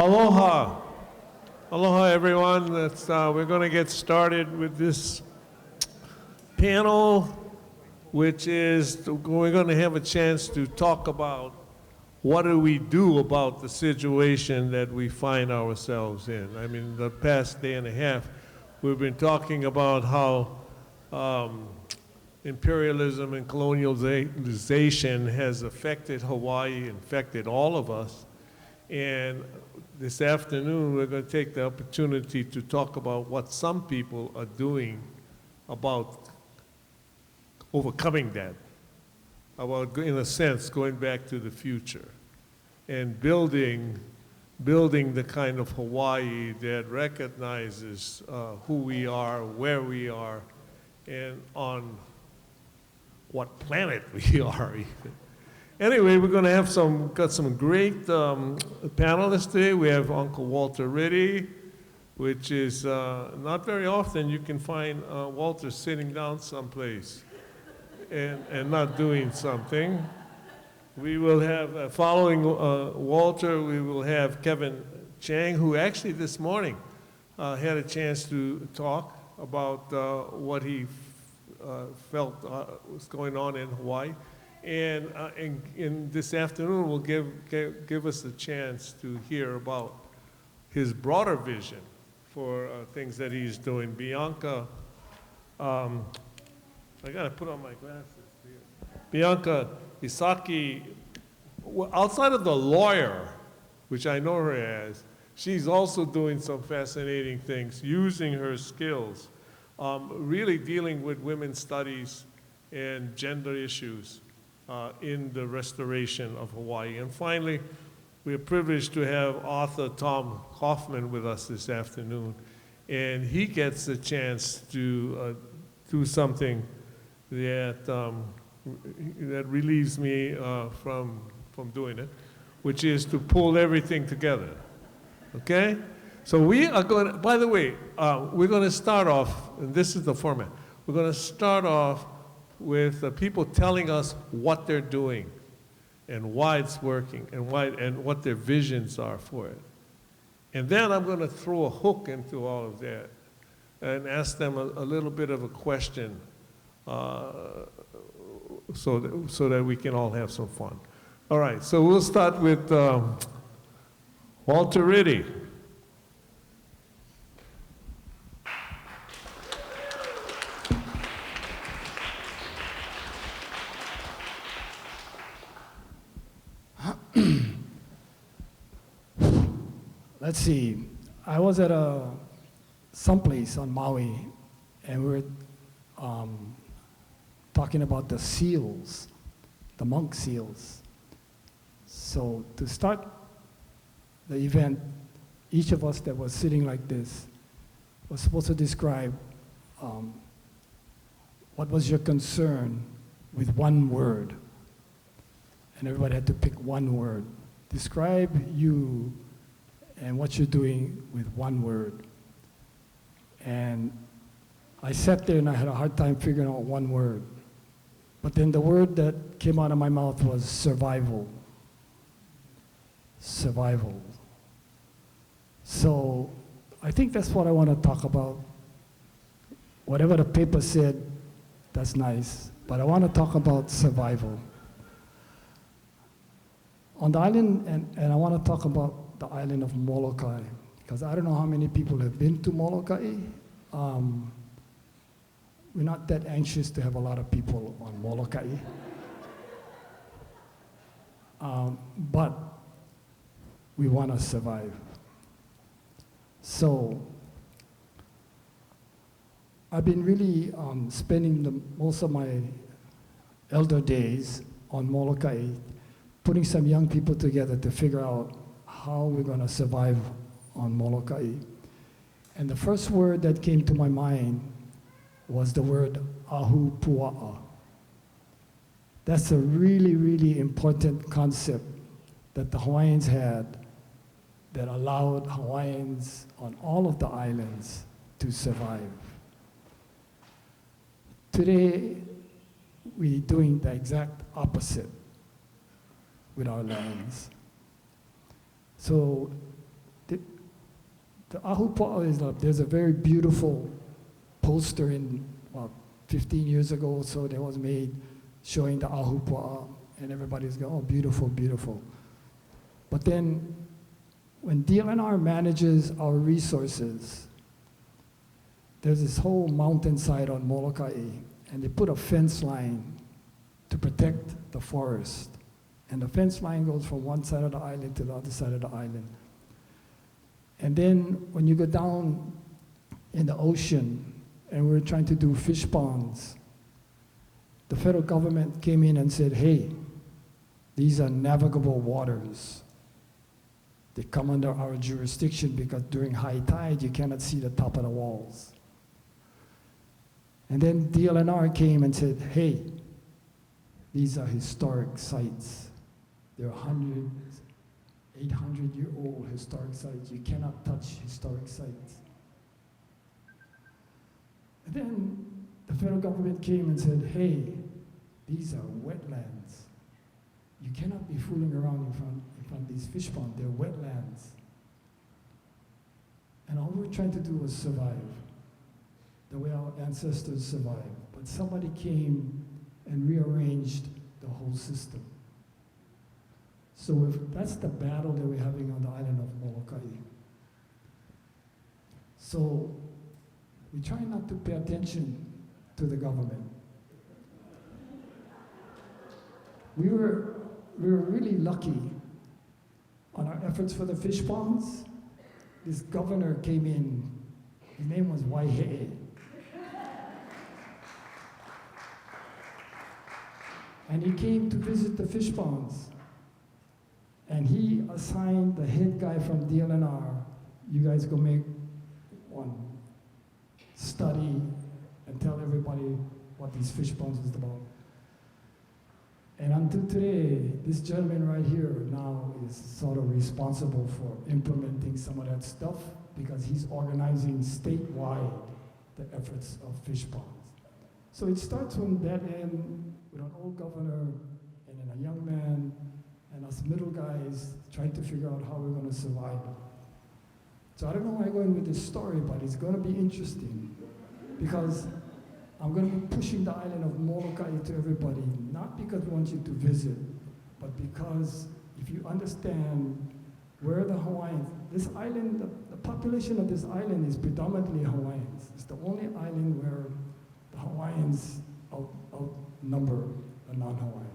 Aloha. Aloha, everyone. We're going to get started with this panel, which is we're going to have a chance to talk about what do we do about the situation that we find ourselves in. I mean, the past day and a half, we've been talking about how imperialism and colonialization has affected Hawaii, infected all of us. And this afternoon, we're going to take the opportunity to talk about what some people are doing about overcoming that, about, in a sense, going back to the future and building the kind of Hawaii that recognizes who we are, where we are, and on what planet we are even. Anyway, we're going to have got some great panelists today. We have Uncle Walter Ritte, which is not very often you can find Walter sitting down someplace and not doing something. We will have, following Walter, we will have Kevin Chang, who actually this morning had a chance to talk about what he felt was going on in Hawaii. And in this afternoon, will give us a chance to hear about his broader vision for things that he's doing. Bianca, I gotta put on my glasses here. Bianca Isaki, outside of the lawyer, which I know her as, she's also doing some fascinating things, using her skills, really dealing with women's studies and gender issues. In the restoration of Hawaii. And finally, we are privileged to have author Tom Coffman with us this afternoon. And he gets a chance to do something that, that relieves me from doing it, which is to pull everything together, okay? So we are going to, by the way, we're going to start off, and this is the format, we're going to start off with people telling us what they're doing and why it's working and what their visions are for it. And then I'm going to throw a hook into all of that and ask them a little bit of a question so that we can all have some fun. All right, so we'll start with Walter Ritte. Let's see, I was at someplace on Maui, and we were talking about the seals, the monk seals. So to start the event, each of us that was sitting like this was supposed to describe what was your concern with one word. And everybody had to pick one word. Describe you and what you're doing with one word. And I sat there and I had a hard time figuring out one word. But then the word that came out of my mouth was survival. Survival. So I think that's what I want to talk about. Whatever the paper said, that's nice. But I want to talk about survival. On the island, and I want to talk about the island of Molokai, because I don't know how many people have been to Molokai. We're not that anxious to have a lot of people on Molokai. But we want to survive. So I've been really spending most of my elder days on Molokai, putting some young people together to figure out how we're going to survive on Molokai. And the first word that came to my mind was the word ahupua'a. That's a really, really important concept that the Hawaiians had that allowed Hawaiians on all of the islands to survive. Today, we're doing the exact opposite with our lands. So The ahupua'a is there's a very beautiful poster in, well, 15 years ago or so that was made showing the ahupua'a, and everybody's going, oh, beautiful, beautiful. But then when DLNR manages our resources, there's this whole mountainside on Molokai, and they put a fence line to protect the forest. And the fence line goes from one side of the island to the other side of the island. And then when you go down in the ocean, and we're trying to do fish ponds, the federal government came in and said, hey, these are navigable waters. They come under our jurisdiction because during high tide, you cannot see the top of the walls. And then DLNR came and said, hey, these are historic sites. They're 100, 800-year-old historic sites. You cannot touch historic sites. And then the federal government came and said, hey, these are wetlands. You cannot be fooling around in front of these fish ponds. They're wetlands. And all we're trying to do was survive the way our ancestors survived. But somebody came and rearranged the whole system. So that's the battle that we're having on the island of Molokai. So we try not to pay attention to the government. We were really lucky on our efforts for the fish ponds. This governor came in, his name was Waiheʻe. And he came to visit the fish ponds. And he assigned the head guy from DLNR, you guys go make one study and tell everybody what these fish ponds is about. And until today, this gentleman right here now is sort of responsible for implementing some of that stuff because he's organizing statewide the efforts of fish ponds. So it starts from that end with an old governor and then a young man and us middle guys trying to figure out how we're going to survive. So I don't know where I'm going with this story, but it's going to be interesting because I'm going to be pushing the island of Molokai to everybody, not because we want you to visit, but because if you understand where the Hawaiians, this island, the population of this island is predominantly Hawaiians. It's the only island where the Hawaiians outnumber the non-Hawaiians.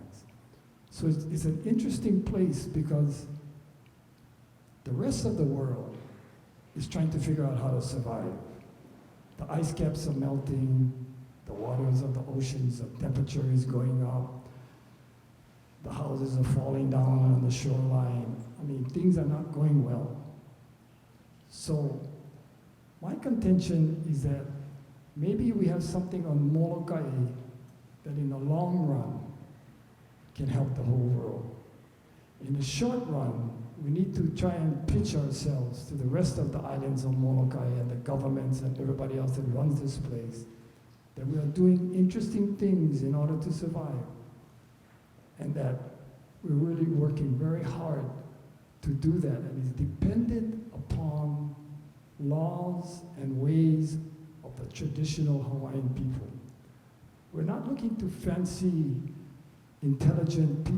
So it's an interesting place because the rest of the world is trying to figure out how to survive. The ice caps are melting, the waters of the oceans, the temperature is going up, the houses are falling down on the shoreline. I mean, things are not going well. So my contention is that maybe we have something on Molokai that in the long run can help the whole world. In the short run, we need to try and pitch ourselves to the rest of the islands on Molokai and the governments and everybody else that runs this place, that we are doing interesting things in order to survive, and that we're really working very hard to do that, and it's dependent upon laws and ways of the traditional Hawaiian people. We're not looking to fancy, intelligent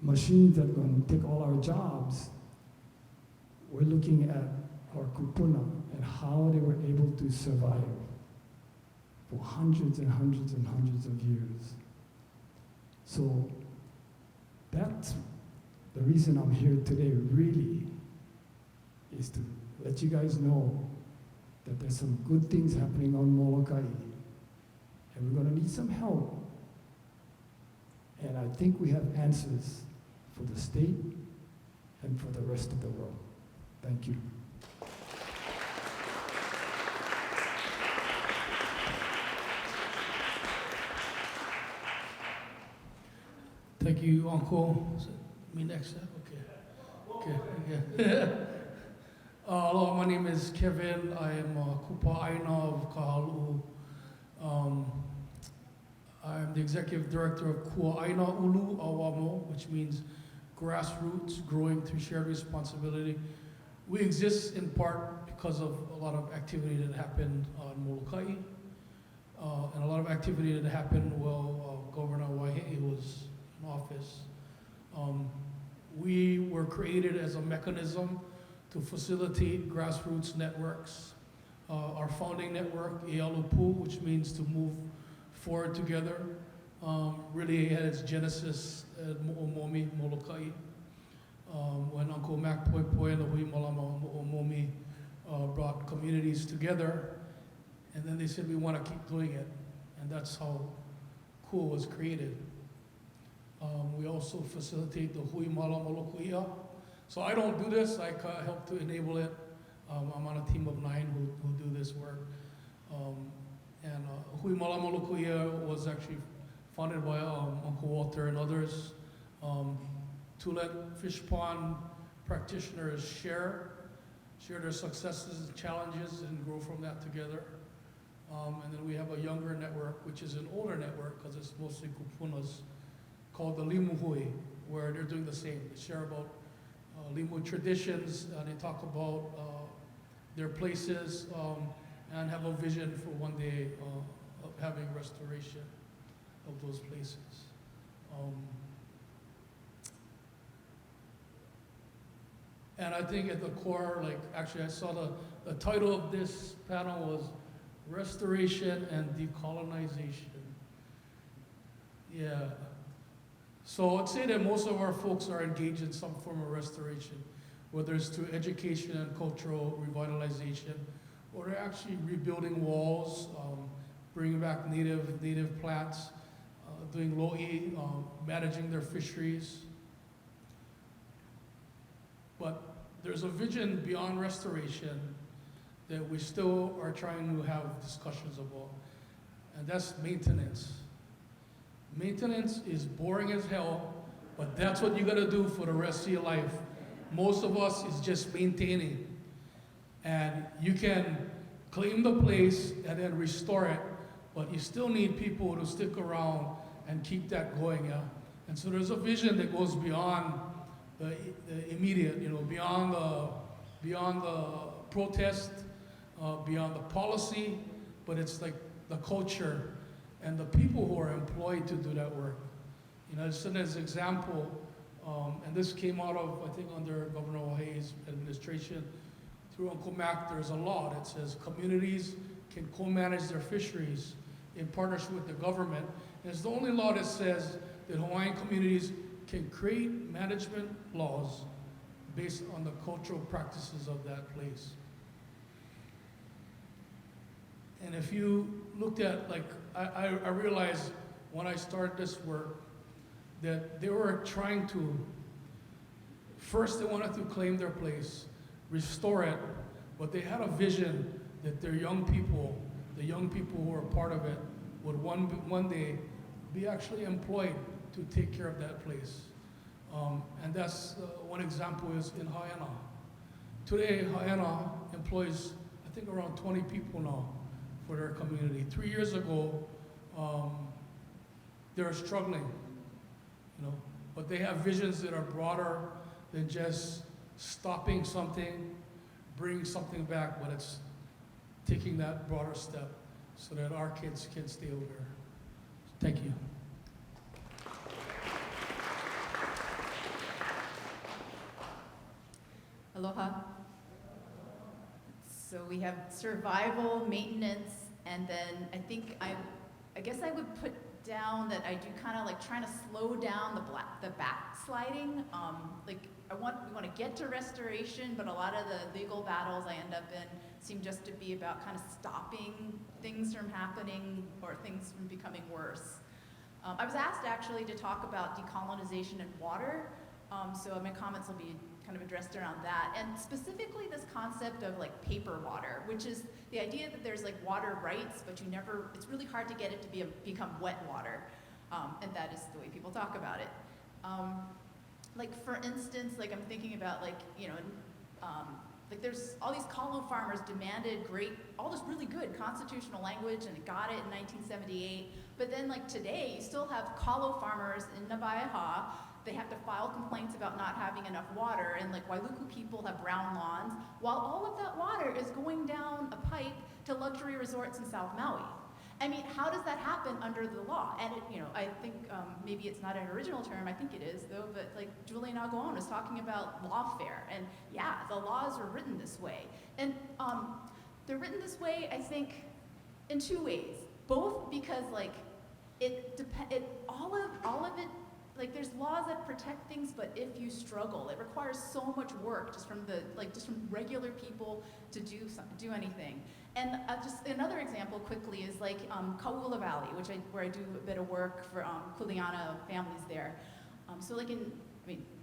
machines that are going to take all our jobs. We're looking at our kupuna and how they were able to survive for hundreds and hundreds and hundreds of years. So that's the reason I'm here today, really, is to let you guys know that there's some good things happening on Molokai, and we're going to need some help. And I think we have answers for the state and for the rest of the world. Thank you. Thank you, Uncle. Is it me next? Okay. Yeah. Hello, my name is Kevin. I am a Kupa'aina of Kahalu'u. I am the executive director of Kua'aina Ulu Awamo, which means Grassroots, growing through shared responsibility. We exist in part because of a lot of activity that happened on Molokai, and a lot of activity that happened while Governor Waiheʻe was in office. We were created as a mechanism to facilitate grassroots networks. Our founding network, Ealupu, which means to move forward together, really had its genesis at Mo'omomi, Molokai. When Uncle Mac Poi Poi and the Hui Malama Mo'omomi brought communities together, and then they said, we want to keep doing it. And that's how Kua was created. We also facilitate the Hui Malama Lokuia. So I don't do this, I help to enable it. I'm on a team of 9 who do this work. Hui Malama Lokuia was actually founded by Uncle Walter and others to let fish pond practitioners share their successes and challenges and grow from that together. And then we have a younger network, which is an older network because it's mostly kupunas, called the Limu Hui, where they're doing the same. They share about Limu traditions, they talk about their places, and have a vision for one day of having restoration of those places. And I think at the core, like, actually I saw the title of this panel was Restoration and Decolonization. Yeah. So I'd say that most of our folks are engaged in some form of restoration, whether it's through education and cultural revitalization, or they're actually rebuilding walls, bringing back native plants, doing lo'i, managing their fisheries. But there's a vision beyond restoration that we still are trying to have discussions about, and that's maintenance. Maintenance is boring as hell, but that's what you gotta do for the rest of your life. Most of us is just maintaining. And you can claim the place and then restore it, but you still need people to stick around and keep that going, yeah? And so there's a vision that goes beyond the immediate, you know, beyond the protest, beyond the policy, but it's like the culture and the people who are employed to do that work. You know, just as an example, and this came out of, I think, under Governor Waiheʻe's administration, through Uncle Mac, there's a law that says communities can co-manage their fisheries in partnership with the government. And it's the only law that says that Hawaiian communities can create management laws based on the cultural practices of that place. And if you looked at, like, I realized when I started this work that they were trying to, first they wanted to claim their place, restore it, but they had a vision that their young people, the young people who are part of it, would one day be actually employed to take care of that place. And that's one example is in Hawaiʻi. Today, Hawaiʻi employs, I think, around 20 people now for their community. 3 years ago, they were struggling, you know, but they have visions that are broader than just stopping something, bringing something back, but it's taking that broader step so that our kids can stay over there. Thank you. Aloha. So we have survival, maintenance, and then I guess I would put down that I do kind of like trying to slow down the backsliding. We want to get to restoration, but a lot of the legal battles I end up in seem just to be about kind of stopping things from happening or things from becoming worse. I was asked actually to talk about decolonization and water, so my comments will be kind of addressed around that, and specifically this concept of like paper water, which is the idea that there's like water rights, but it's really hard to get it to become wet water, and that is the way people talk about it. Like for instance, like I'm thinking about like, you know, like there's all these kalo farmers demanded all this really good constitutional language, and it got it in 1978, but then like today you still have kalo farmers in Waiheʻe they have to file complaints about not having enough water, and like Wailuku people have brown lawns, while all of that water is going down a pipe to luxury resorts in South Maui. I mean, how does that happen under the law? And I think maybe it's not an original term, I think it is though, but like Julian Guåhan was talking about lawfare, and yeah, the laws are written this way. And they're written this way, I think, in two ways. Both because like, all of it, like there's laws that protect things, but if you struggle, it requires so much work just from regular people to do anything. And just another example quickly is like Ka'ula Valley, where I do a bit of work for Kuleana families there.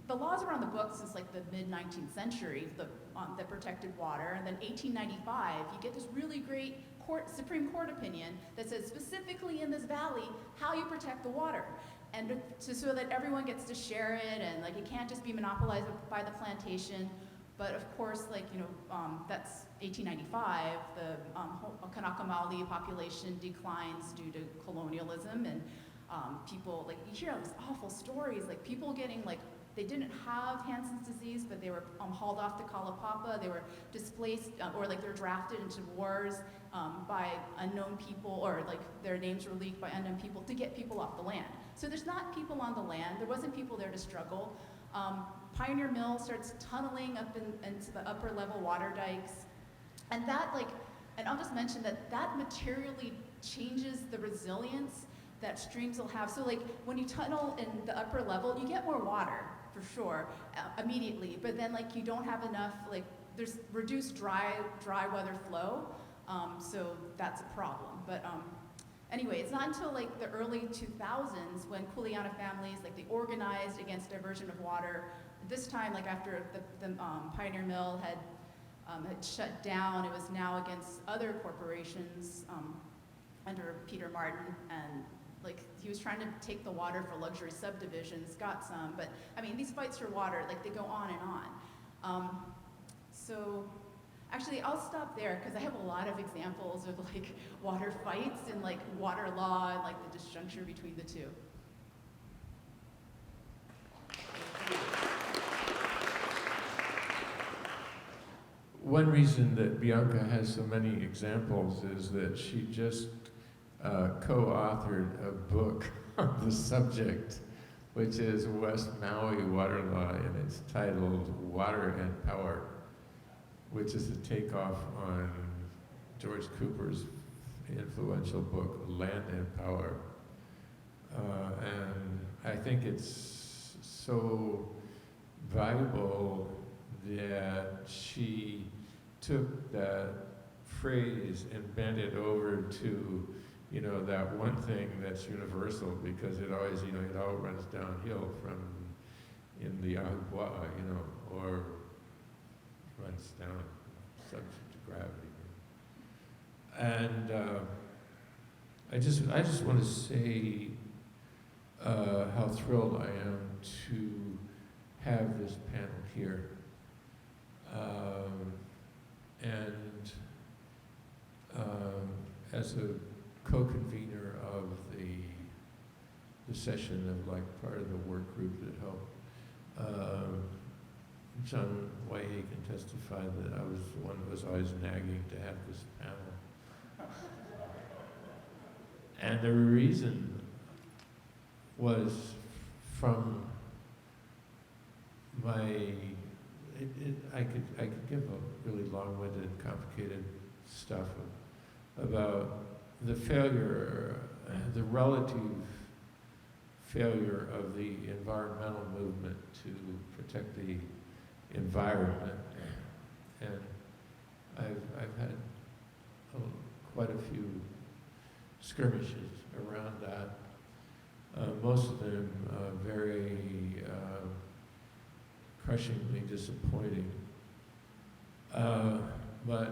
The laws are on the books since like the mid-19th century that protected water, and then 1895, you get this really great Supreme Court opinion that says specifically in this valley how you protect the water, and so that everyone gets to share it, and like it can't just be monopolized by the plantation. But of course, that's 1895. The Kanaka Maoli population declines due to colonialism, and people you hear all these awful stories, like people getting they didn't have Hansen's disease, but they were hauled off to Kalapapa. They were displaced, or they're drafted into wars by unknown people, or their names were leaked by unknown people to get people off the land. So there's not people on the land. There wasn't people there to struggle. Pioneer Mill starts tunneling up into the upper level water dikes, and and I'll just mention that materially changes the resilience that streams will have. So when you tunnel in the upper level, you get more water for sure immediately, but then you don't have enough, there's reduced dry weather flow, so that's a problem. But anyway, it's not until the early 2000s when Kuleana families they organized against diversion of water. This time, after the Pioneer Mill had shut down, it was now against other corporations under Peter Martin, and he was trying to take the water for luxury subdivisions, got some, but I mean, these fights for water, they go on and on. So actually, I'll stop there because I have a lot of examples of water fights and water law and the disjuncture between the two. One reason that Bianca has so many examples is that she just co-authored a book on the subject, which is West Maui Water Law, and it's titled Water and Power, which is a takeoff on George Cooper's influential book, Land and Power. And I think it's so valuable that she took that phrase and bent it over to that one thing that's universal, because it always, it all runs downhill from in the Ahupua'a, or runs down subject to gravity. And I just want to say how thrilled I am to have this panel here. As a co-convener of the session of part of the work group that helped, Chang can testify that I was the one that was always nagging to have this panel. And the reason was from I could give a really long-winded, complicated stuff about the failure, the relative failure of the environmental movement to protect the environment. And I've had quite a few skirmishes around that, most of them very crushingly disappointing. But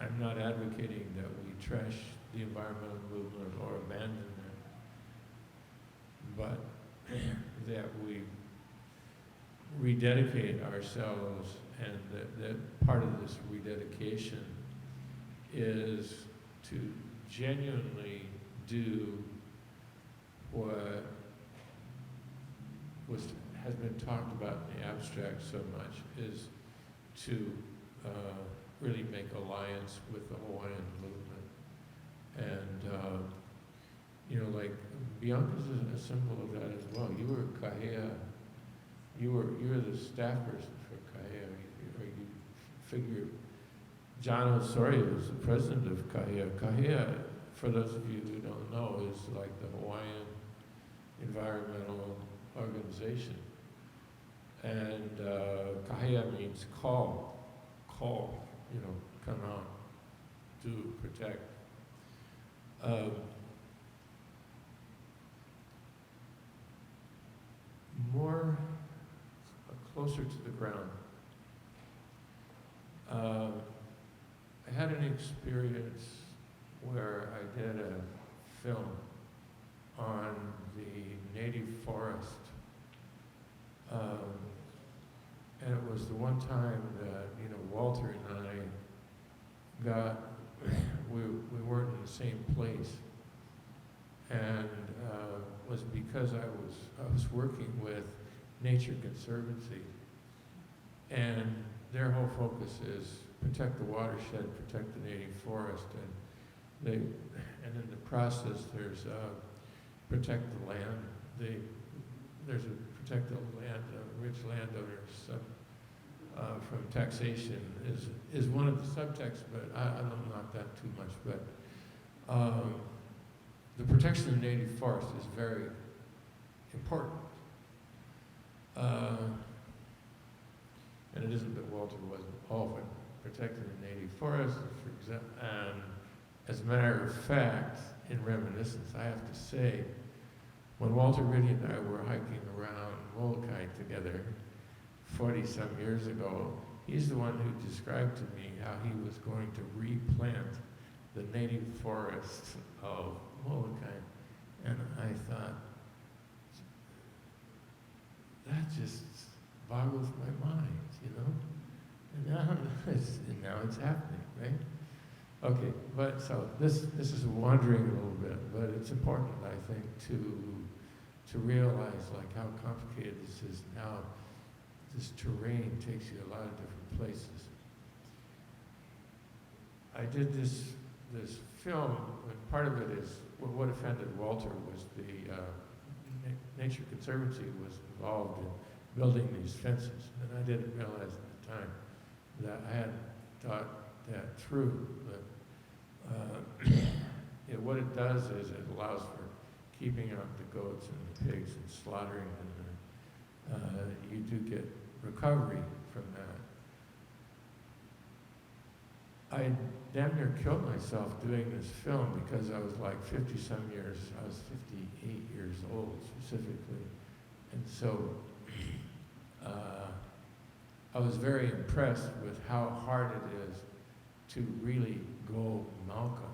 I'm not advocating that we trash the environmental movement or abandon it, but that we rededicate ourselves, and that part of this rededication is to genuinely do what was has been talked about in the abstract so much is to really make alliance with the Hawaiian movement. And, you know, like, Bianca's a symbol of that as well. You were Kahea, you were the staff person for Kahea, or you figure, John Osorio is the president of Kahea. Kahea, for those of you who don't know, is like the Hawaiian environmental organization. And Kahea means call, you know, come out, do, protect. More closer to the ground. I had an experience where I did a film on the native forest. And it was the one time that, you know, Walter and I we weren't in the same place. And was because I was working with Nature Conservancy, and their whole focus is protect the watershed, protect the native forest, and in the process there's protect the land. There's a protect the land, rich landowners from taxation is one of the subtexts, but I don't knock that too much. But the protection of native forest is very important. And it isn't that Walter wasn't often protecting the native forest, for example. And as a matter of fact, in reminiscence, I have to say, when Walter, Ritte, and I were hiking around Molokai together 40-some years ago, he's the one who described to me how he was going to replant the native forest of Molokai. And I thought, that just boggles my mind, you know? And now it's happening, right? Okay, but so this is wandering a little bit, but it's important, I think, to realize like how complicated this is and how this terrain takes you a lot of different places. I did this film, and part of it is what offended Walter was the Nature Conservancy was involved in building these fences, and I didn't realize at the time that I hadn't thought that through. But what it does is it allows for keeping out the goats and the pigs and slaughtering them. You do get recovery from that. I damn near killed myself doing this film because I was like 50-some years, I was 58 years old specifically. And so I was very impressed with how hard it is to really go Malka,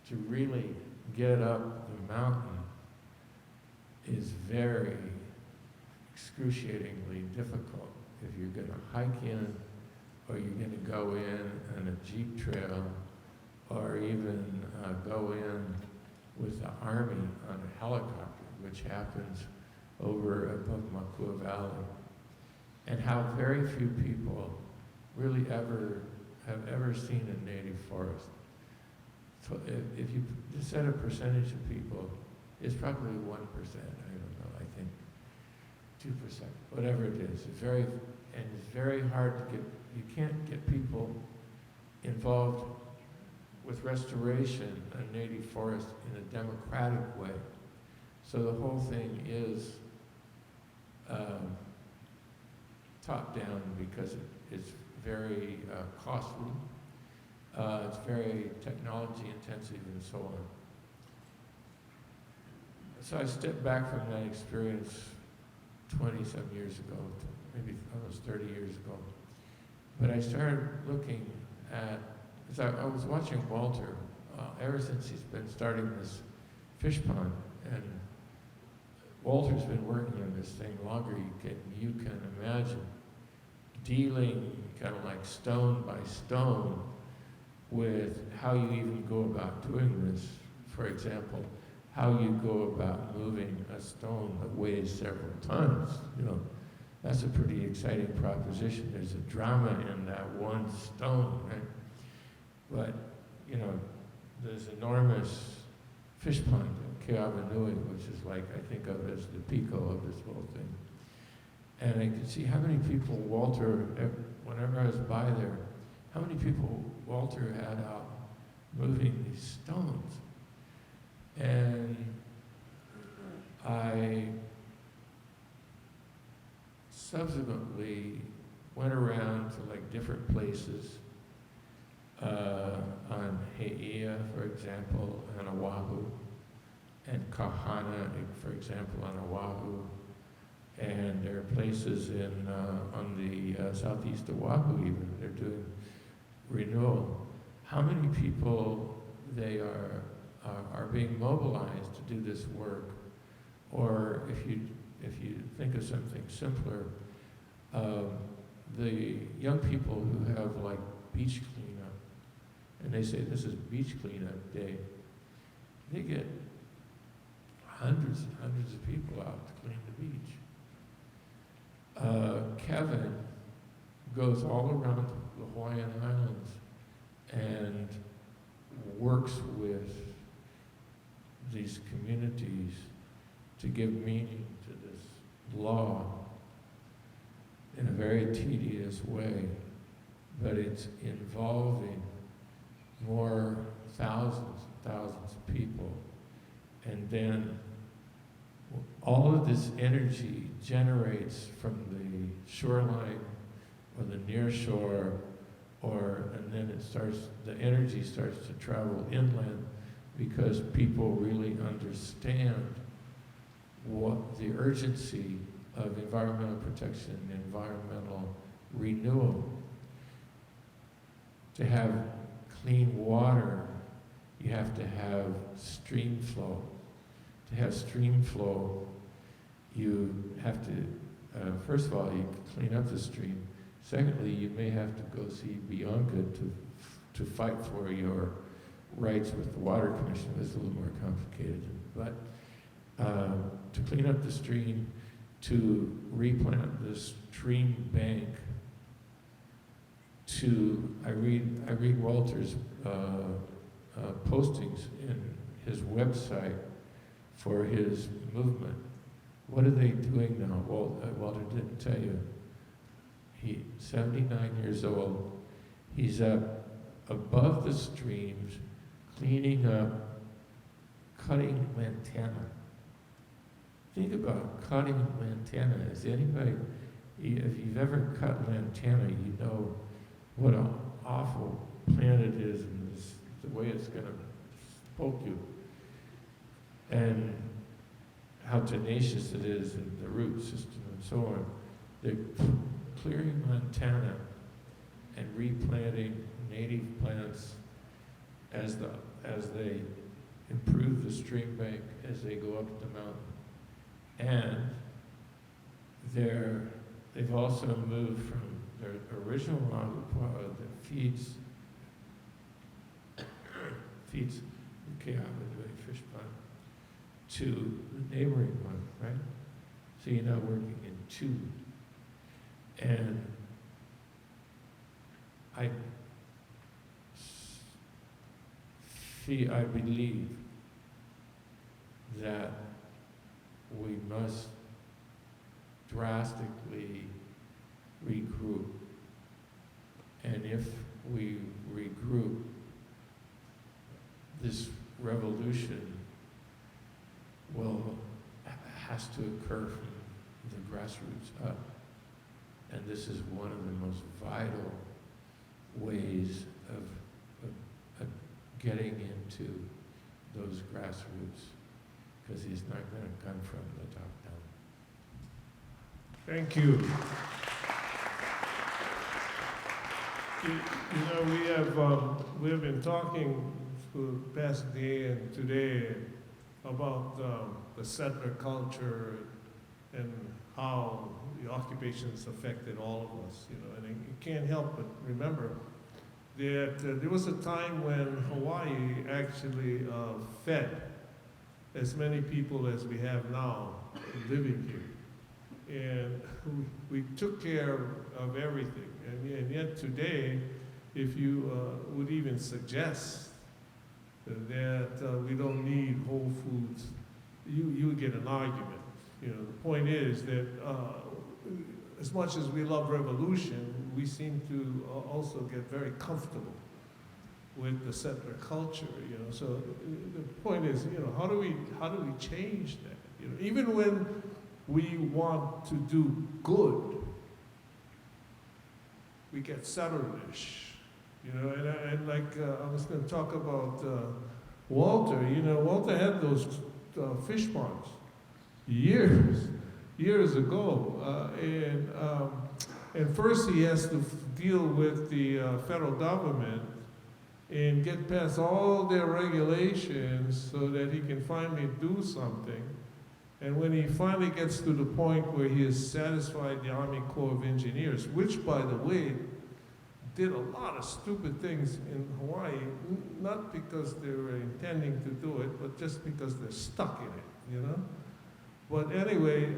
to really get up the mountain is very excruciatingly difficult. If you're going to hike in, or you're going to go in on a jeep trail, or even go in with the army on a helicopter, which happens over above Makua Valley, and how very few people really have ever seen a native forest. So if you set a percentage of people, it's probably 1%, I don't know, I think 2%, whatever it is. It's very hard to get, you can't get people involved with restoration of native forest in a democratic way. So the whole thing is top down because it's very costly. It's very technology intensive and so on. So I stepped back from that experience 20-some years ago, maybe almost 30 years ago. But I started looking at, because I was watching Walter ever since he's been starting this fish pond, and Walter's been working on this thing longer you can imagine, dealing kind of like stone by stone with how you even go about doing this. For example, how you go about moving a stone that weighs several tons. You know, that's a pretty exciting proposition. There's a drama in that one stone, right? But, you know, there's enormous fish pond in Keawanui, which is like, I think of as the pico of this whole thing. And I could see how many people Walter, whenever I was by there, how many people Walter had out moving these stones. And I subsequently went around to like different places on Heiʻea, for example, on Oahu, and Kahana, for example, on Oahu. And there are places in on the southeast Oahu even, they're doing renewal. How many people they are being mobilized to do this work? Or if you think of something simpler, the young people who have like beach cleanup, and they say this is beach cleanup day, they get hundreds and hundreds of people out to clean the beach. Kevin goes all around the Hawaiian Islands and works with these communities to give meaning to this law in a very tedious way, but it's involving more thousands and thousands of people. And then all of this energy generates from the shoreline or the near shore, and then the energy starts to travel inland because people really understand what the urgency of environmental protection, environmental renewal. To have clean water, you have to have stream flow. To have stream flow, you have to, first of all, you clean up the stream. Secondly, you may have to go see Bianca to fight for your rights with the Water Commission. It's a little more complicated, but to clean up the stream, to replant the stream bank, I read Walter's postings in his website for his movement. What are they doing now? Walter didn't tell you. He's 79 years old. He's up above the streams, cleaning up, cutting lantana. Think about cutting lantana. Is anybody, if you've ever cut lantana, you know what an awful plant it is and the way it's going to poke you. And how tenacious it is in the root system and so on. They're clearing lantana and replanting native plants as they improve the stream bank as they go up the mountain. And they've also moved from their original Magupa that feeds the Keawanui fish pond to the neighboring one, right? So you're now working in two. And I believe that we must drastically regroup. And if we regroup, this revolution has to occur from the grassroots up. And this is one of the most vital ways of getting into those grassroots, because he's not going to come from the top down. Thank you. You know, we have been talking for the past day and today about the settler culture and how the occupations affected all of us, you know, and you can't help but remember that there was a time when Hawaii actually fed as many people as we have now living here. And we took care of everything. And yet today, if you would even suggest that we don't need Whole Foods, you would get an argument. You know, the point is that as much as we love revolution, we seem to also get very comfortable with the settler culture. You know, so the point is, you know, how do we change that? You know, even when we want to do good, we get settlerish. You know, and like I was going to talk about Walter. You know, Walter had those fish ponds years ago, and first he has to deal with the federal government and get past all their regulations so that he can finally do something. And when he finally gets to the point where he has satisfied the Army Corps of Engineers, which, by the way, did a lot of stupid things in Hawaii, not because they were intending to do it, but just because they're stuck in it, you know? But anyway,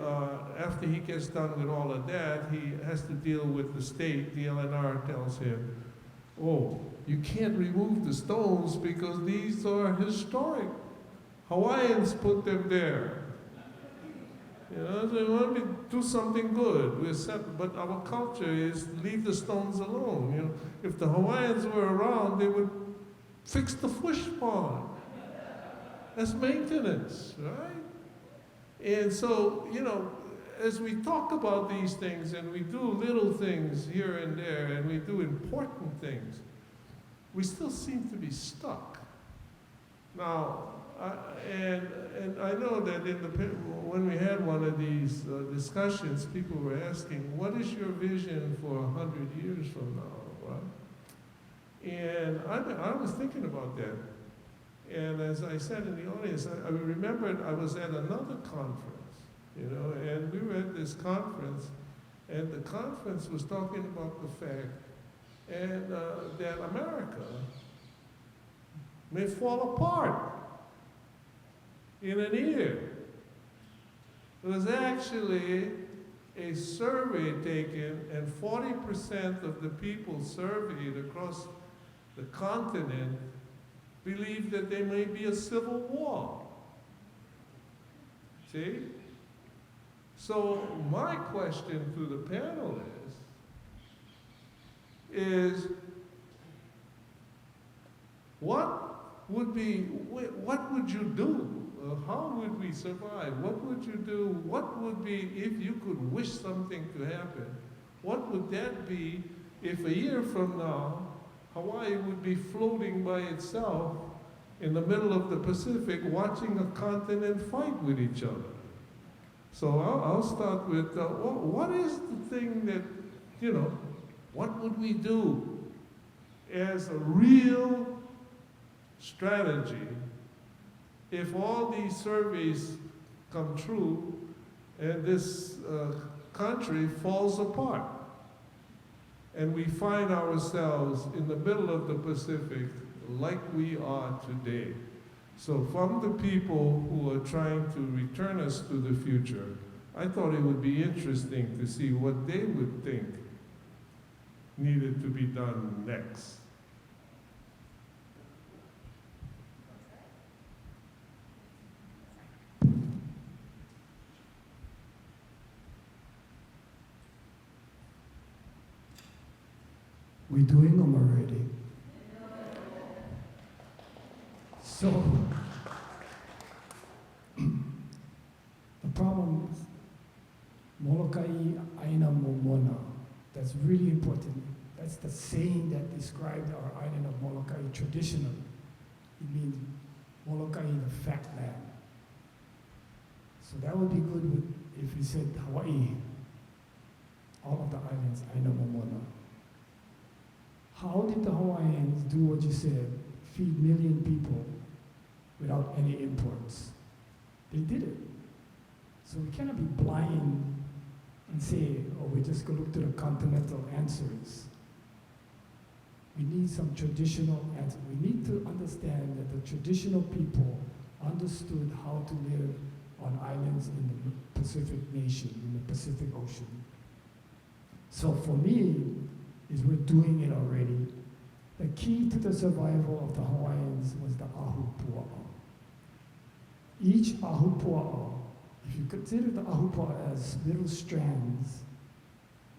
after he gets done with all of that, he has to deal with the state. The LNR tells him, oh, you can't remove the stones because these are historic. Hawaiians put them there. You know, so we want to do something good. But our culture is leave the stones alone. You know, if the Hawaiians were around, they would fix the fish pond. That's maintenance, right? And so, you know, as we talk about these things and we do little things here and there and we do important things, we still seem to be stuck. Now, and I know that when we had one of these discussions, people were asking, what is your vision for 100 years from now, right? And I was thinking about that. And as I said in the audience, I remembered I was at another conference, you know, and we were at this conference, and the conference was talking about the fact that America may fall apart in an year. There was actually a survey taken, and 40% of the people surveyed across the continent believe that there may be a civil war. See? So my question to the panelists is what would you do? How would we survive? What would you do? What would be, if you could wish something to happen, what would that be if a year from now, Hawaii would be floating by itself in the middle of the Pacific watching a continent fight with each other? So I'll start with, what is the thing that, you know, what would we do as a real strategy if all these surveys come true and this country falls apart and we find ourselves in the middle of the Pacific like we are today? So from the people who are trying to return us to the future, I thought it would be interesting to see what they would think needed to be done next. We doing them already. So, the problem is Molokai aina momona. That's really important. That's the saying that described our island of Molokai traditionally. It means Molokai, the fat land. So that would be good if we said Hawaii, all of the islands, aina momona. How did the Hawaiians do what you said, feed million people without any imports? They did it. So we cannot be blind and say, oh, we just go look to the continental answers. We need some traditional answers. We need to understand that the traditional people understood how to live on islands in the Pacific nation, in the Pacific Ocean. So for me, is we're doing it already. The key to the survival of the Hawaiians was the ahupua'a. Each ahupua'a, if you consider the ahupua'a as little strands,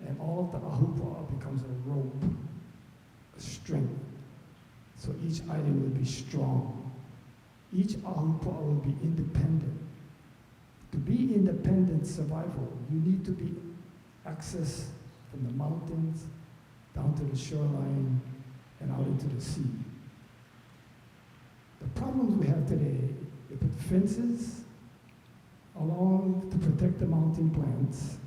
and all of the ahupua'a becomes a rope, a string. So each island will be strong. Each ahupua'a will be independent. To be independent survival, you need to be access from the mountains down to the shoreline and out into the sea. The problems we have today, they put fences along to protect the mountain plants.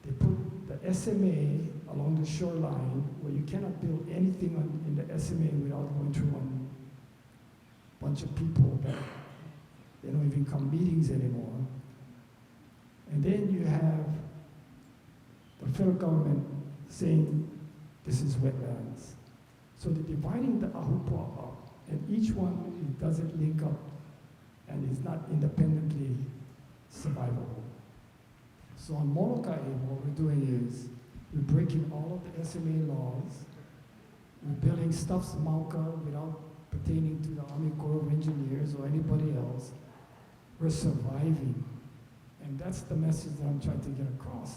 They put the SMA along the shoreline where you cannot build anything in the SMA without going through a bunch of people that they don't even come meetings anymore. And then you have the federal government saying this is wetlands. So they're dividing the ahupua'a up, and each one it doesn't link up and is not independently survivable. So on Molokai, what we're doing is we're breaking all of the SMA laws. We're building stuff's mauka without pertaining to the Army Corps of Engineers or anybody else. We're surviving. And that's the message that I'm trying to get across,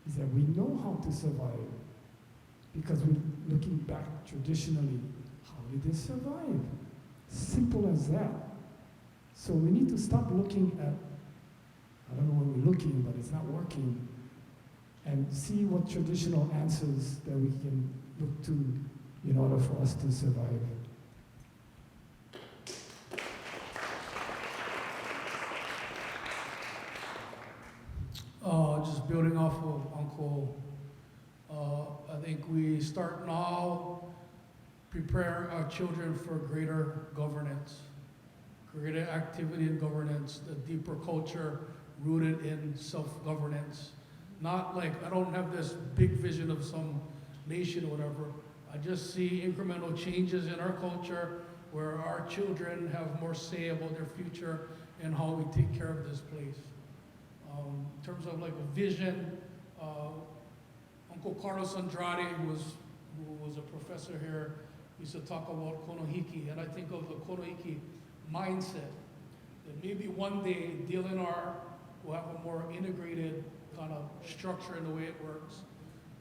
is that we know how to survive because we're looking back traditionally. How did they survive? Simple as that. So we need to stop looking at, I don't know where we're looking, but it's not working, and see what traditional answers that we can look to in order for us to survive. Just building off of Uncle, I think we start now preparing our children for greater governance, greater activity in governance, the deeper culture rooted in self-governance. Not like, I don't have this big vision of some nation or whatever. I just see incremental changes in our culture where our children have more say about their future and how we take care of this place. In terms of like a vision, Uncle Carlos Andrade, who was a professor here, used to talk about konohiki, and I think of the konohiki mindset, that maybe one day DLNR will have a more integrated kind of structure in the way it works,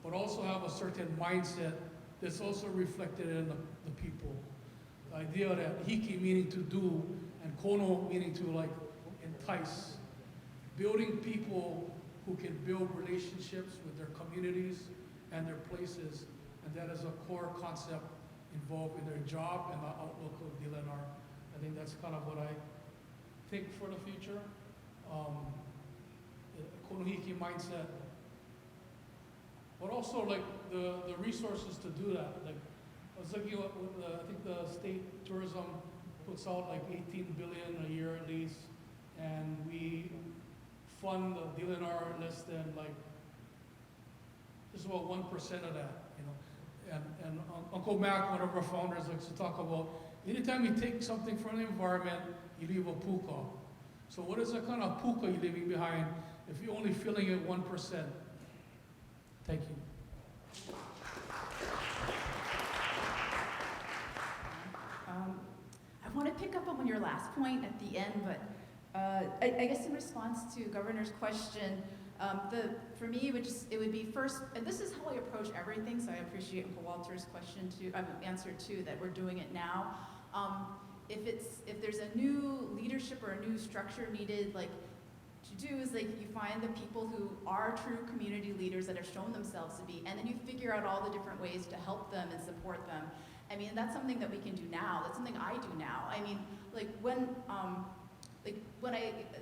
but also have a certain mindset that's also reflected in the people. The idea that hiki meaning to do, and kono meaning to like entice. Building people who can build relationships with their communities and their places, and that is a core concept involved in their job and the outlook of DLNR. I think that's kind of what I think for the future. Konohiki mindset, but also like the resources to do that. Like I was looking at I think the state tourism puts out like 18 billion a year at least, and we fund the DLNR less than like just about 1% of that, you know. And Uncle Mac, one of our founders, likes to talk about anytime you take something from the environment, you leave a puka. So what is the kind of puka you're leaving behind if you're only filling it 1%? Thank you. I want to pick up on your last point at the end, but I guess in response to Governor's question, for me, it would be first, and this is how I approach everything, so I appreciate Uncle Walter's question too, answer too, that we're doing it now. If there's a new leadership or a new structure needed, like to do is like you find the people who are true community leaders that have shown themselves to be, and then you figure out all the different ways to help them and support them. I mean, that's something that we can do now. That's something I do now. I mean,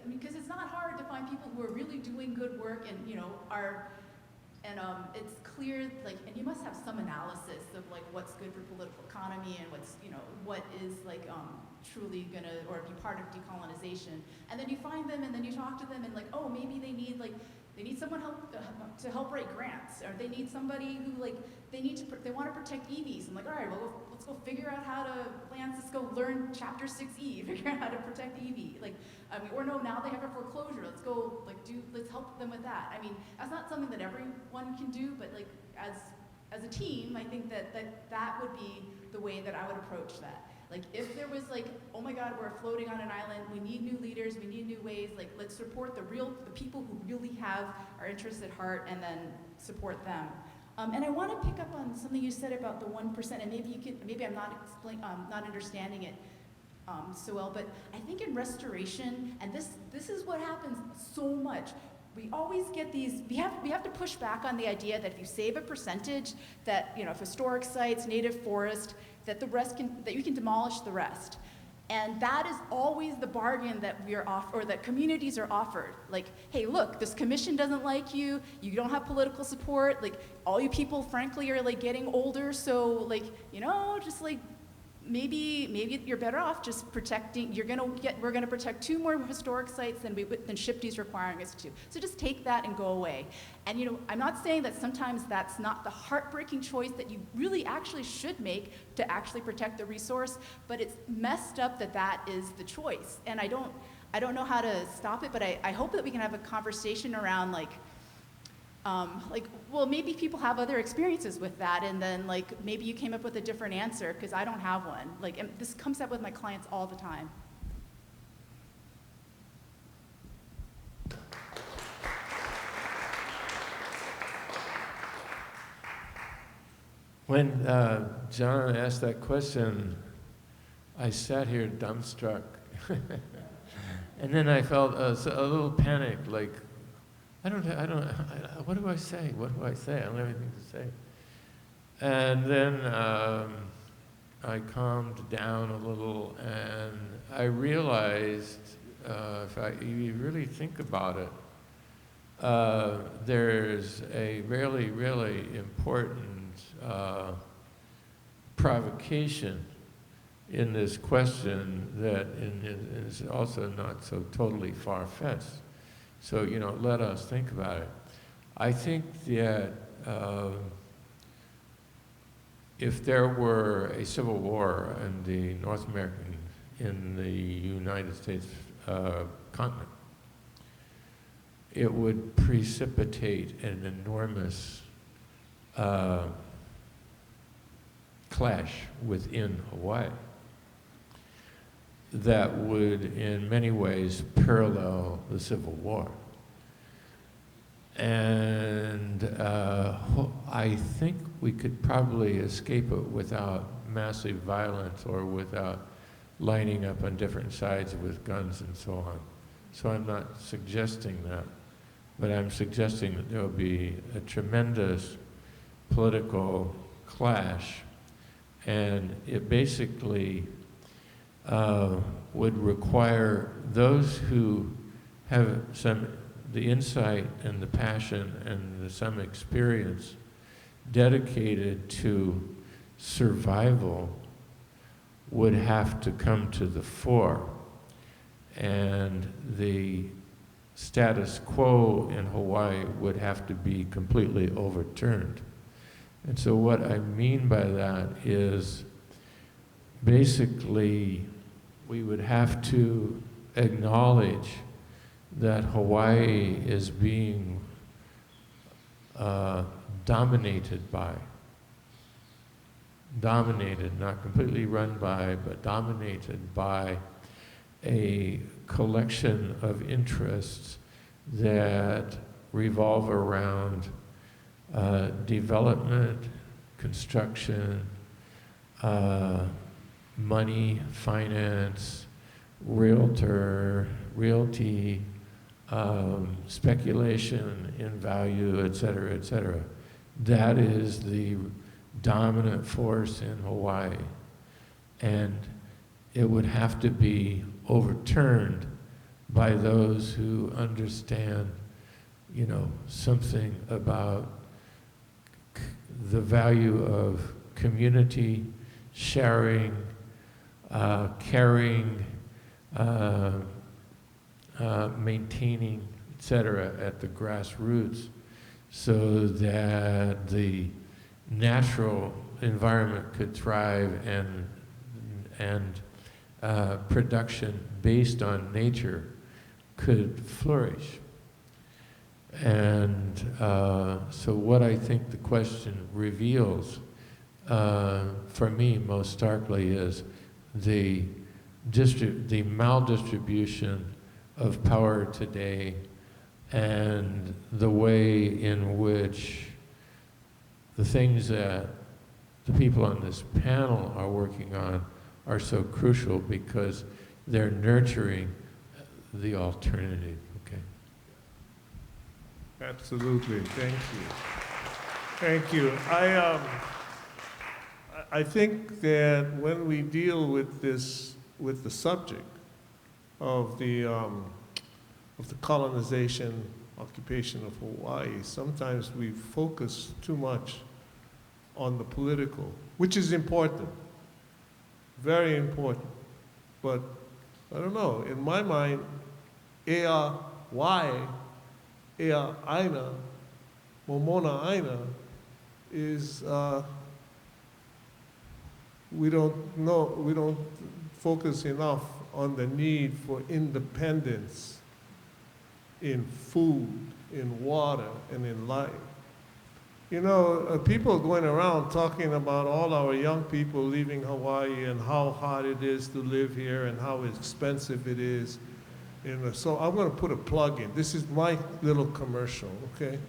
because it's not hard to find people who are really doing good work and, you know, it's clear, like, and you must have some analysis of like what's good for political economy and what's, you know, what is like truly gonna, or be part of decolonization. And then you find them and then you talk to them and like, oh, maybe they need like They need someone to help write grants, or they need somebody who they want to protect EVs. I'm like, all right, well, let's go figure out how to, Lance, let's go learn Chapter 6E, figure out how to protect EV. Or no, now they have a foreclosure. Let's go, let's help them with that. I mean, that's not something that everyone can do, but as a team, I think that would be the way that I would approach that. If there was oh my God, we're floating on an island, we need new leaders, we need new ways, let's support the people who really have our interests at heart and then support them. And I want to pick up on something you said about the 1%, and maybe I'm not understanding it so well, but I think in restoration, and this is what happens so much, we always get these, we have to push back on the idea that if you save a percentage, that, if historic sites, native forest, that that you can demolish the rest. And that is always the bargain that or that communities are offered. Hey, look, this commission doesn't like you, you don't have political support, all you people, frankly, are getting older, so just maybe you're better off just protecting. We're gonna protect 2 more historic sites than SHPD's requiring us to. So just take that and go away. And I'm not saying that sometimes that's not the heartbreaking choice that you really actually should make to actually protect the resource, but it's messed up that is the choice. And I don't know how to stop it, but I hope that we can have a conversation around well, maybe people have other experiences with that, and then maybe you came up with a different answer, because I don't have one. And this comes up with my clients all the time. When John asked that question, I sat here dumbstruck. And then I felt a little panic, what do I say? What do I say? I don't have anything to say. And then I calmed down a little, and I realized, if you really think about it, there's a really, really important provocation in this question that is also not so totally far-fetched. So, let us think about it. I think that if there were a civil war in the United States continent, it would precipitate an enormous clash within Hawaii that would, in many ways, parallel the Civil War. And I think we could probably escape it without massive violence or without lining up on different sides with guns and so on. So I'm not suggesting that, but I'm suggesting that there will be a tremendous political clash, and it basically would require those who have the insight and the passion and some experience dedicated to survival would have to come to the fore, and the status quo in Hawaii would have to be completely overturned. And so what I mean by that is basically we would have to acknowledge that Hawaii is being dominated, not completely run by, but dominated by a collection of interests that revolve around development, construction, money, finance, realty, speculation in value, et cetera, et cetera. That is the dominant force in Hawaii. And it would have to be overturned by those who understand, something about the value of community, sharing, caring, maintaining, cetera, at the grassroots, so that the natural environment could thrive and production based on nature could flourish. And so what I think the question reveals for me most starkly is the maldistribution of power today and the way in which the things that the people on this panel are working on are so crucial because they're nurturing the alternative. Okay. Absolutely, thank you. Thank you. I think that when we deal with this, with the subject of the colonization, occupation of Hawaii, sometimes we focus too much on the political, which is important, very important. But I don't know, in my mind, ea wai, ea aina, momona aina is, we don't focus enough on the need for independence in food, in water, and in life. You know, people going around talking about all our young people leaving Hawaii and how hard it is to live here and how expensive it is. And so I'm going to put a plug in. This is my little commercial, okay?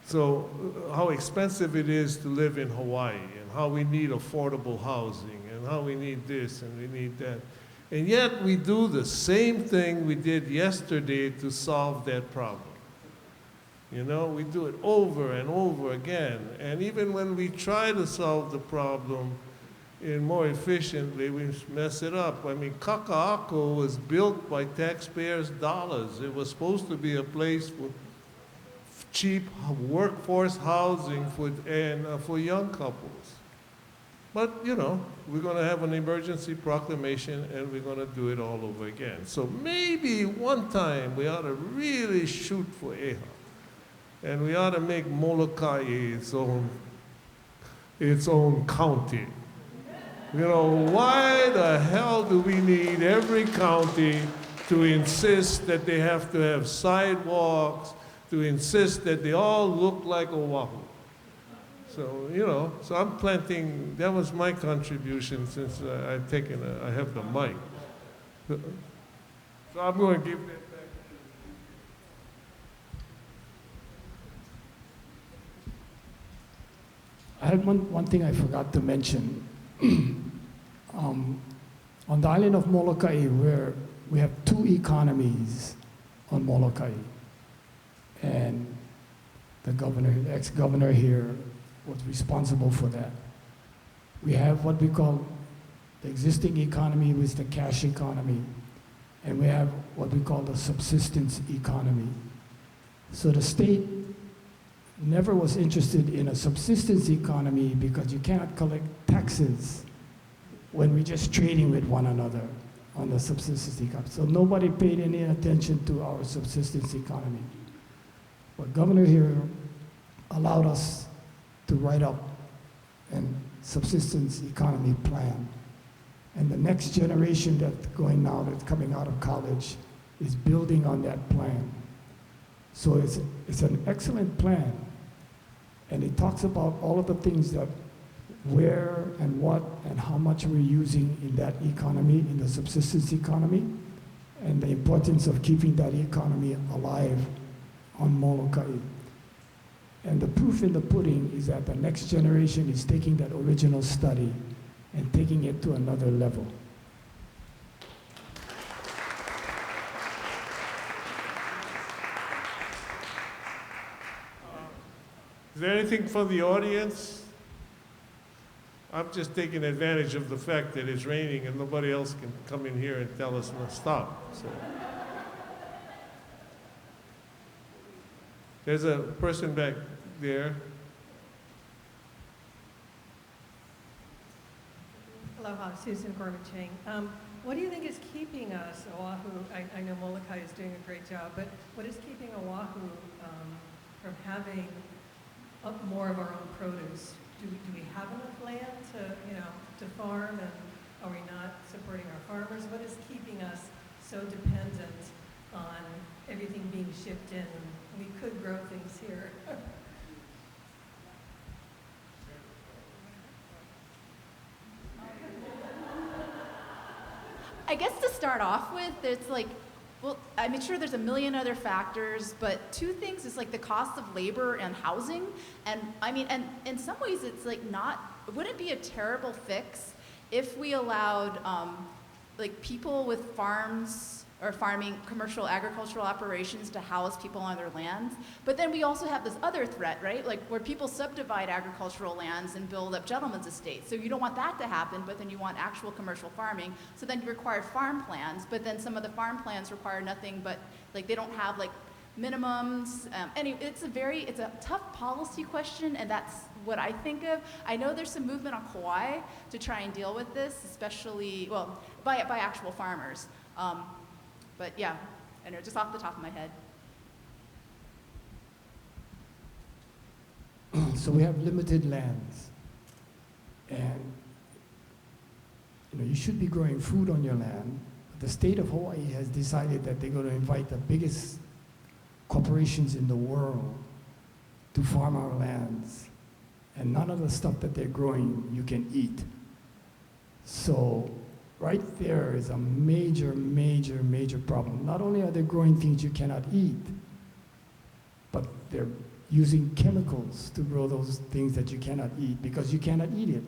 So how expensive it is to live in Hawaii and how we need affordable housing and how we need this and we need that. And yet we do the same thing we did yesterday to solve that problem. You know, we do it over and over again. And even when we try to solve the problem more efficiently, we mess it up. I mean, Kaka'ako was built by taxpayers' dollars. It was supposed to be a place for cheap workforce housing for young couples. But, you know, we're going to have an emergency proclamation and we're going to do it all over again. So maybe one time we ought to really shoot for Eha. And we ought to make Molokai its own county. You know, why the hell do we need every county to insist that they have to have sidewalks, to insist that they all look like Oahu? So, you know, so I'm planting, that was my contribution since I have the mic. So I'm going to give that back. I had one thing I forgot to mention. On the island of Molokai, where we have two economies on Molokai, and the governor, the ex-governor here, was responsible for that. We have what we call the existing economy, with the cash economy, and we have what we call the subsistence economy. So the state never was interested in a subsistence economy because you cannot collect taxes when we're just trading with one another on the subsistence economy. So nobody paid any attention to our subsistence economy. But Governor here allowed us to write up a subsistence economy plan. And the next generation that's coming out of college is building on that plan. So it's an excellent plan. And it talks about all of the things that where and what and how much we're using in that economy, in the subsistence economy, and the importance of keeping that economy alive on Molokai. And the proof in the pudding is that the next generation is taking that original study and taking it to another level. Is there anything for the audience? I'm just taking advantage of the fact that it's raining and nobody else can come in here and tell us to stop. So. There's a person back there. Aloha, Susan Gorman-Chang. What do you think is keeping us, Oahu, I know Molokai is doing a great job, but what is keeping Oahu from having more of our own produce? Do we have enough land to farm, and are we not supporting our farmers? What is keeping us so dependent on everything being shipped in? We could grow things here. I guess to start off with, it's like, well, I'm sure there's a million other factors, but two things is like the cost of labor and housing. And I mean, and in some ways it's like it wouldn't be a terrible fix if we allowed like people with farms or farming, commercial agricultural operations to house people on their lands. But then we also have this other threat, right? Like where people subdivide agricultural lands and build up gentlemen's estates. So you don't want that to happen, but then you want actual commercial farming. So then you require farm plans, but then some of the farm plans require nothing but, like they don't have like minimums. It's a tough policy question, and that's what I think of. I know there's some movement on Kauai to try and deal with this, especially, well, by actual farmers. But yeah, I know, just off the top of my head. So we have limited lands, and you should be growing food on your land. But the state of Hawaii has decided that they're going to invite the biggest corporations in the world to farm our lands, and none of the stuff that they're growing you can eat. So right there is a major, major, major problem. Not only are they growing things you cannot eat, but they're using chemicals to grow those things that you cannot eat because you cannot eat it.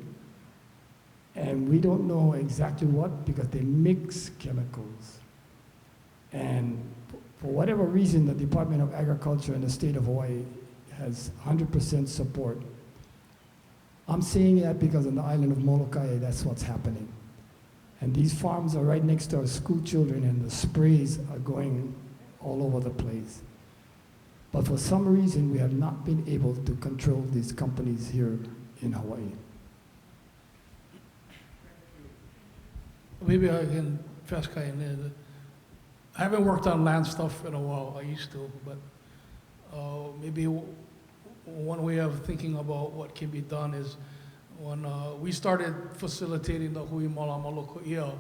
And we don't know exactly what, because they mix chemicals. And for whatever reason, the Department of Agriculture in the state of Hawaii has 100% support. I'm saying that because on the island of Molokai, that's what's happening. And these farms are right next to our school children, and the sprays are going all over the place. But for some reason, we have not been able to control these companies here in Hawaii. Maybe I can fast guy in there. I haven't worked on land stuff in a while. I used to, but maybe one way of thinking about what can be done is when we started facilitating the Hui Mala Molokai,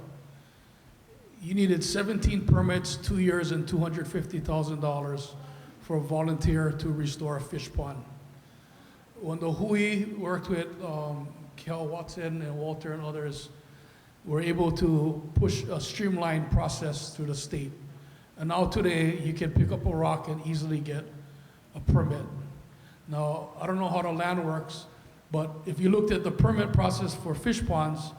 you needed 17 permits, 2 years, and $250,000 for a volunteer to restore a fish pond. When the Hui worked with Cal Watson and Walter and others, we're able to push a streamlined process through the state. And now today, you can pick up a rock and easily get a permit. Now, I don't know how the land works, but if you looked at the permit process for fish ponds,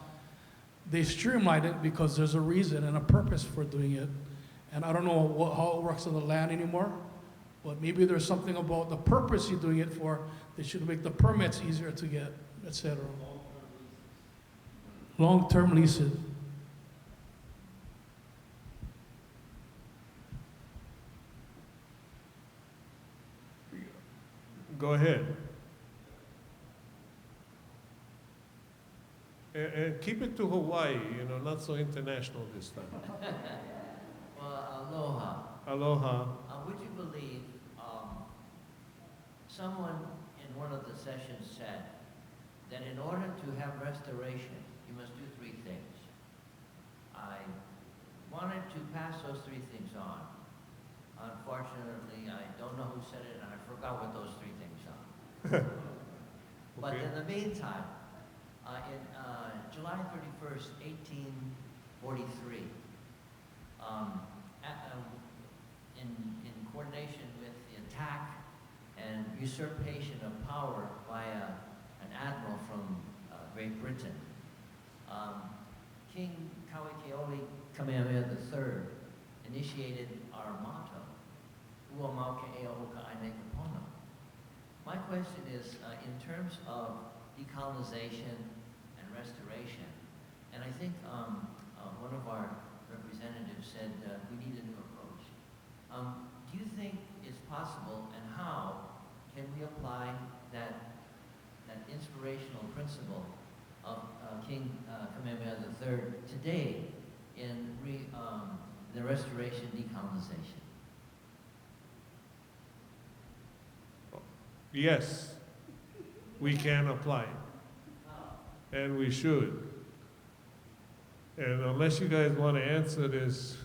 they streamlined it because there's a reason and a purpose for doing it. And I don't know how it works on the land anymore, but maybe there's something about the purpose you're doing it for that should make the permits easier to get, etc. Long-term leases. Go ahead. And keep it to Hawaii, not so international this time. Well, aloha. Aloha. Would you believe someone in one of the sessions said that in order to have restoration, you must do 3 things. I wanted to pass those 3 things on. Unfortunately, I don't know who said it, and I forgot what those 3 things are. But in the meantime, in July 31st, 1843, in coordination with the attack and usurpation of power by an admiral from Great Britain, King Kauikeoli Kamehameha III initiated our motto, Ua Mauke Ea Oka Aine Kapono. My question is, in terms of decolonization and restoration, and I think one of our representatives said we need a new approach. Do you think it's possible, and how can we apply that inspirational principle of King Kamehameha III today in the restoration decolonization? Yes, we can apply it, and we should. And unless you guys want to answer this,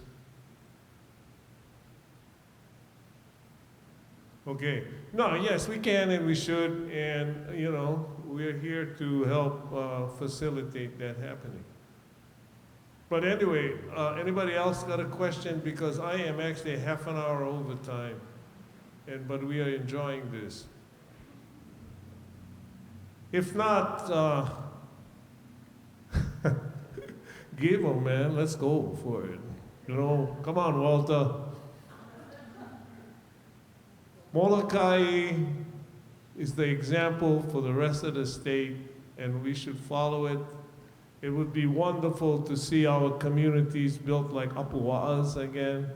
okay. No, yes, we can and we should, and you know, we're here to help facilitate that happening. But anyway, anybody else got a question? Because I am actually half an hour over time, but we are enjoying this. If not, give them, man. Let's go for it. You know, come on, Walter. Molokai is the example for the rest of the state, and we should follow it. It would be wonderful to see our communities built like Apua'as again,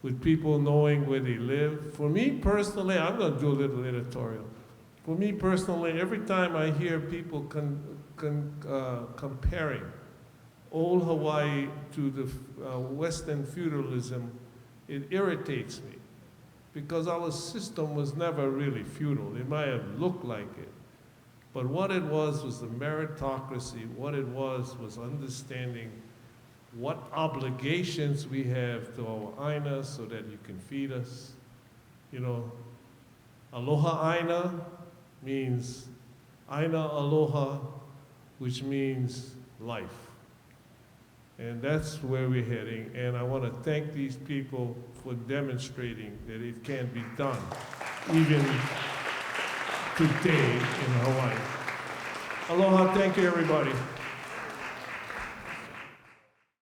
with people knowing where they live. For me personally, I'm going to do a little editorial. For me personally, every time I hear people comparing old Hawaii to the Western feudalism, it irritates me. Because our system was never really feudal. It might have looked like it. But what it was the meritocracy. What it was understanding what obligations we have to our Aina so that you can feed us. You know, Aloha Aina means Aina Aloha, which means life. And that's where we're heading. And I want to thank these people for demonstrating that it can be done, even today in Hawaii. Aloha, thank you everybody.